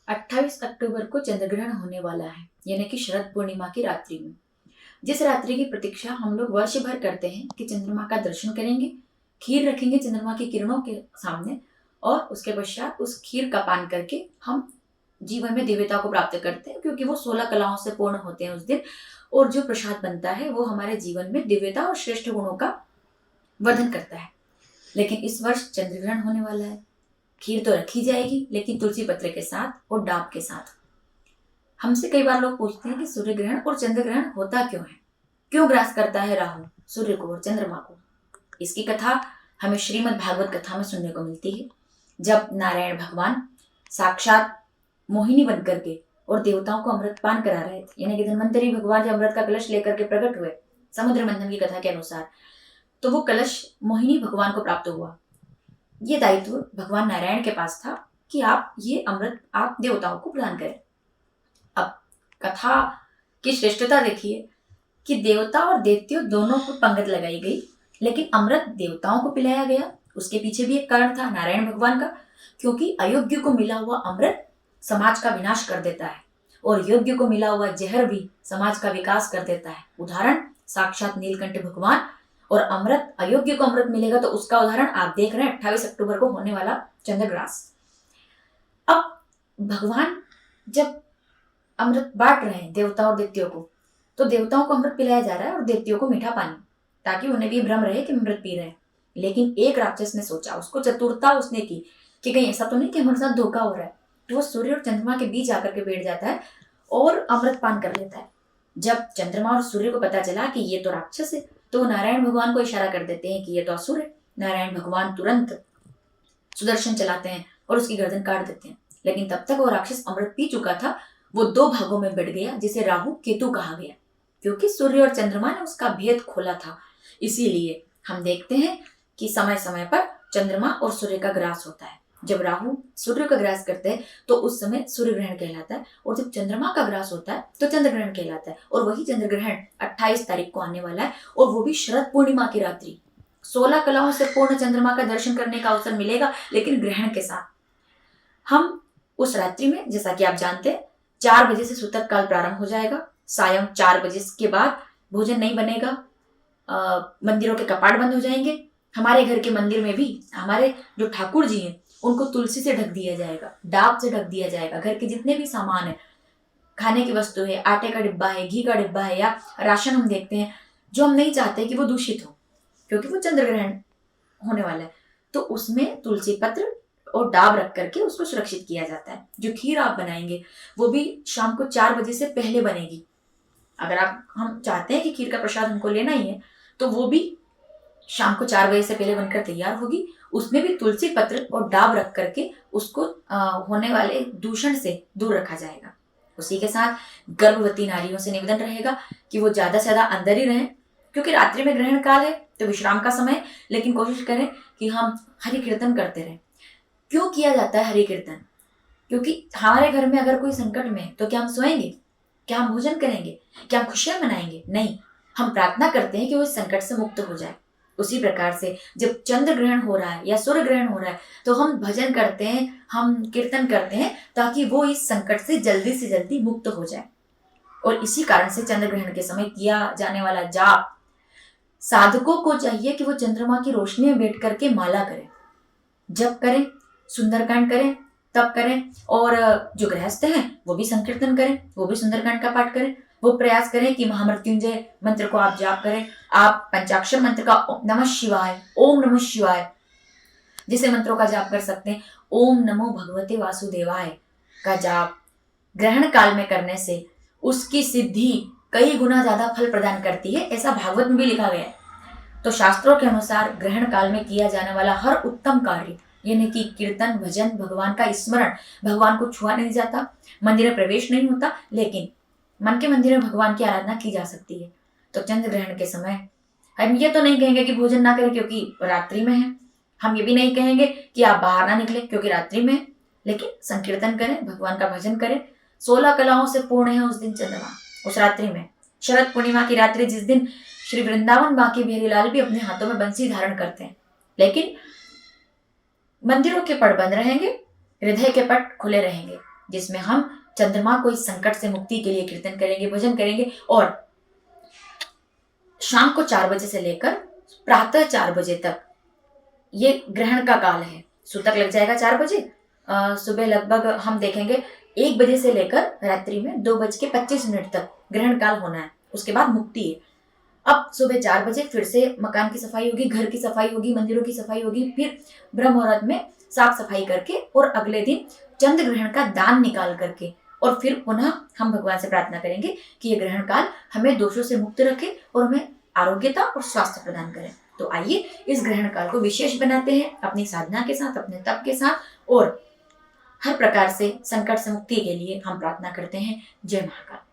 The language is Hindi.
28 अक्टूबर को चंद्रग्रहण होने वाला है, यानी कि शरद पूर्णिमा की रात्रि में। जिस रात्रि की प्रतीक्षा हम लोग वर्ष भर करते हैं कि चंद्रमा का दर्शन करेंगे, खीर रखेंगे चंद्रमा की किरणों के सामने और उसके पश्चात उस खीर का पान करके हम जीवन में दिव्यता को प्राप्त करते हैं, क्योंकि वो 16 कलाओं से पूर्ण होते हैं उस दिन। और जो प्रसाद बनता है वो हमारे जीवन में दिव्यता और श्रेष्ठ गुणों का वर्धन करता है। लेकिन इस वर्ष चंद्रग्रहण होने वाला है। खीर तो रखी जाएगी, लेकिन तुलसी पत्र के साथ और डाब के साथ। हमसे कई बार लोग पूछते हैं कि सूर्य ग्रहण और चंद्र ग्रहण होता क्यों है, क्यों ग्रास करता है राहु सूर्य को और चंद्रमा को। इसकी कथा हमें श्रीमद् भागवत कथा में सुनने को मिलती है। जब नारायण भगवान साक्षात मोहिनी बन करके और देवताओं को अमृत पान करा रहे थे, यानी कि धन्वंतरी भगवान जब अमृत का कलश लेकर के प्रकट हुए समुद्र मंथन की कथा के अनुसार, तो वो कलश मोहिनी भगवान को प्राप्त हुआ। ये दायित्व भगवान नारायण के पास था कि आप ये अमृत आप देवताओं को प्रदान करें। अब कथा की श्रेष्ठता देखिए कि देवता और दैत्यों दोनों को पंगत लगाई गई, लेकिन अमृत देवताओं को पिलाया गया। उसके पीछे भी एक कारण था नारायण भगवान का, क्योंकि अयोग्य को मिला हुआ अमृत समाज का विनाश कर देता है और योग्य को मिला हुआ जहर भी समाज का विकास कर देता है। उदाहरण साक्षात नीलकंठ भगवान। और अमृत, अयोग्य को अमृत मिलेगा तो उसका उदाहरण आप देख रहे हैं 28 अक्टूबर को होने वाला चंद्रग्रास। अब भगवान जब अमृत बांट रहे हैं देवता और दैत्यों को, तो देवताओं को अमृत पिलाया जा रहा है और दैत्यों को मीठा पानी, ताकि उन्हें भी भ्रम रहे कि अमृत पी रहे हैं। लेकिन एक राक्षस ने सोचा, उसको चतुरता उसने की कि कहीं ऐसा तो नहीं कि हमारे साथ धोखा हो रहा है। तो वो सूर्य और चंद्रमा के बीच आकर के बैठ जाता है और अमृत पान कर लेता है। जब चंद्रमा और सूर्य को पता चला कि ये तो राक्षस है, तो नारायण भगवान को इशारा कर देते हैं कि ये तो असुर है। नारायण भगवान तुरंत सुदर्शन चलाते हैं और उसकी गर्दन काट देते हैं। लेकिन तब तक वो राक्षस अमृत पी चुका था। वो दो भागों में बढ़ गया, जिसे राहु केतु कहा गया, क्योंकि सूर्य और चंद्रमा ने उसका भेद खोला था। इसीलिए हम देखते हैं कि समय समय पर चंद्रमा और सूर्य का ग्रास होता है। जब राहु सूर्य का ग्रास करते हैं तो उस समय सूर्य ग्रहण कहलाता है, और जब चंद्रमा का ग्रास होता है तो चंद्र ग्रहण कहलाता है। और वही चंद्र ग्रहण 28 तारीख को आने वाला है, और वो भी शरद पूर्णिमा की रात्रि। 16 कलाओं से पूर्ण चंद्रमा का दर्शन करने का अवसर मिलेगा, लेकिन ग्रहण के साथ। हम उस रात्रि में, जैसा कि आप जानते हैं, 4 बजे से सूतक काल प्रारंभ हो जाएगा। सायं 4 बजे के बाद भोजन नहीं बनेगा। मंदिरों के कपाट बंद हो जाएंगे। हमारे घर के मंदिर में भी हमारे जो ठाकुर जी हैं उनको तुलसी से ढक दिया जाएगा, डाब से ढक दिया जाएगा। घर के जितने भी सामान है, खाने की वस्तु है, आटे का डिब्बा है, घी का डिब्बा है, या राशन हम देखते हैं जो हम नहीं चाहते कि वो दूषित हो, क्योंकि वो चंद्र ग्रहण होने वाला है, तो उसमें तुलसी पत्र और डाब रख करके उसको सुरक्षित किया जाता है। जो खीर आप बनाएंगे वो भी शाम को 4 बजे से पहले बनेगी। अगर हम चाहते हैं कि खीर का प्रसाद हमको लेना ही है, तो वो भी शाम को 4 बजे से पहले बनकर तैयार होगी। उसमें भी तुलसी पत्र और डाब रख करके उसको होने वाले दूषण से दूर रखा जाएगा। उसी के साथ गर्भवती नारियों से निवेदन रहेगा कि वो ज्यादा से ज्यादा अंदर ही रहें, क्योंकि रात्रि में ग्रहण काल है तो विश्राम का समय। लेकिन कोशिश करें कि हम हरि कीर्तन करते रहें। क्यों किया जाता है हरि कीर्तन? क्योंकि हमारे घर में अगर कोई संकट में है तो क्या हम सोएंगे? क्या हम भोजन करेंगे? क्या हम खुशियां मनाएंगे? नहीं, हम प्रार्थना करते हैं कि वो इस संकट से मुक्त हो जाए। उसी प्रकार से जब चंद्र ग्रहण हो रहा है या सूर्य ग्रहण हो रहा है तो हम भजन करते हैं, हम कीर्तन करते हैं, ताकि वो इस संकट से जल्दी मुक्त हो जाए। और इसी कारण से चंद्र ग्रहण के समय किया जाने वाला जाप, साधकों को चाहिए कि वो चंद्रमा की रोशनी में बैठ करके माला करें, जप करें, सुंदरकांड करें, तप करें। और जो गृहस्थ हैं वो भी संकीर्तन करें, वो भी सुंदरकांड का पाठ करें। वो प्रयास करें कि महामृत्युंजय मंत्र को आप जाप करें। आप पंचाक्षर मंत्र का नमः शिवाय, ओम नमः शिवाय जैसे मंत्रों का जाप कर सकते हैं। ओम नमो भगवते वासुदेवाय का जाप ग्रहण काल में करने से उसकी सिद्धि कई गुना ज्यादा फल प्रदान करती है, ऐसा भागवत में भी लिखा गया है। तो शास्त्रों के अनुसार ग्रहण काल में किया जाने वाला हर उत्तम कार्य, यानी कि कीर्तन, भजन, भगवान का स्मरण, भगवान को छुआ नहीं जाता, मंदिर में प्रवेश नहीं होता, लेकिन मन के मंदिर में भगवान की आराधना की जा सकती है। तो चंद्र ग्रहण के समय हम ये तो नहीं कहेंगे कि भोजन ना करें क्योंकि रात्रि में है। हम ये भी नहीं कहेंगे कि आप बाहर ना निकले क्योंकि रात्रि में है, लेकिन संकीर्तन करें, भगवान का भजन करें। 16 कलाओं से पूर्ण है उस दिन चंद्रमा, उस रात्रि में, शरद पूर्णिमा की रात्रि, जिस दिन श्री वृंदावन बांके बिहारी लाल भी अपने हाथों में बंसी धारण करते हैं। लेकिन मंदिरों के पट बंद रहेंगे, हृदय के पट खुले रहेंगे। जिसमें हम चंद्रमा को इस संकट से मुक्ति के लिए कीर्तन करेंगे, भजन करेंगे। और शाम को 4 बजे से लेकर प्रातः 4 बजे तक ये ग्रहण का काल है। सूतक लग जाएगा 4 बजे, सुबह लगभग हम देखेंगे 1 बजे से लेकर रात्रि में 2:25 तक ग्रहण काल होना है। उसके बाद मुक्ति है। अब सुबह 4 बजे फिर से मकान की सफाई होगी, घर की सफाई होगी, मंदिरों की सफाई होगी, फिर ब्रह्म मुहूर्त में साफ सफाई करके और अगले दिन चंद्र ग्रहण का दान निकाल करके और फिर पुनः हम भगवान से प्रार्थना करेंगे कि ये ग्रहण काल हमें दोषों से मुक्त रखे और हमें आरोग्यता और स्वास्थ्य प्रदान करे। तो आइए इस ग्रहण काल को विशेष बनाते हैं अपनी साधना के साथ, अपने तप के साथ, और हर प्रकार से संकट से मुक्ति के लिए हम प्रार्थना करते हैं। जय महाकाल।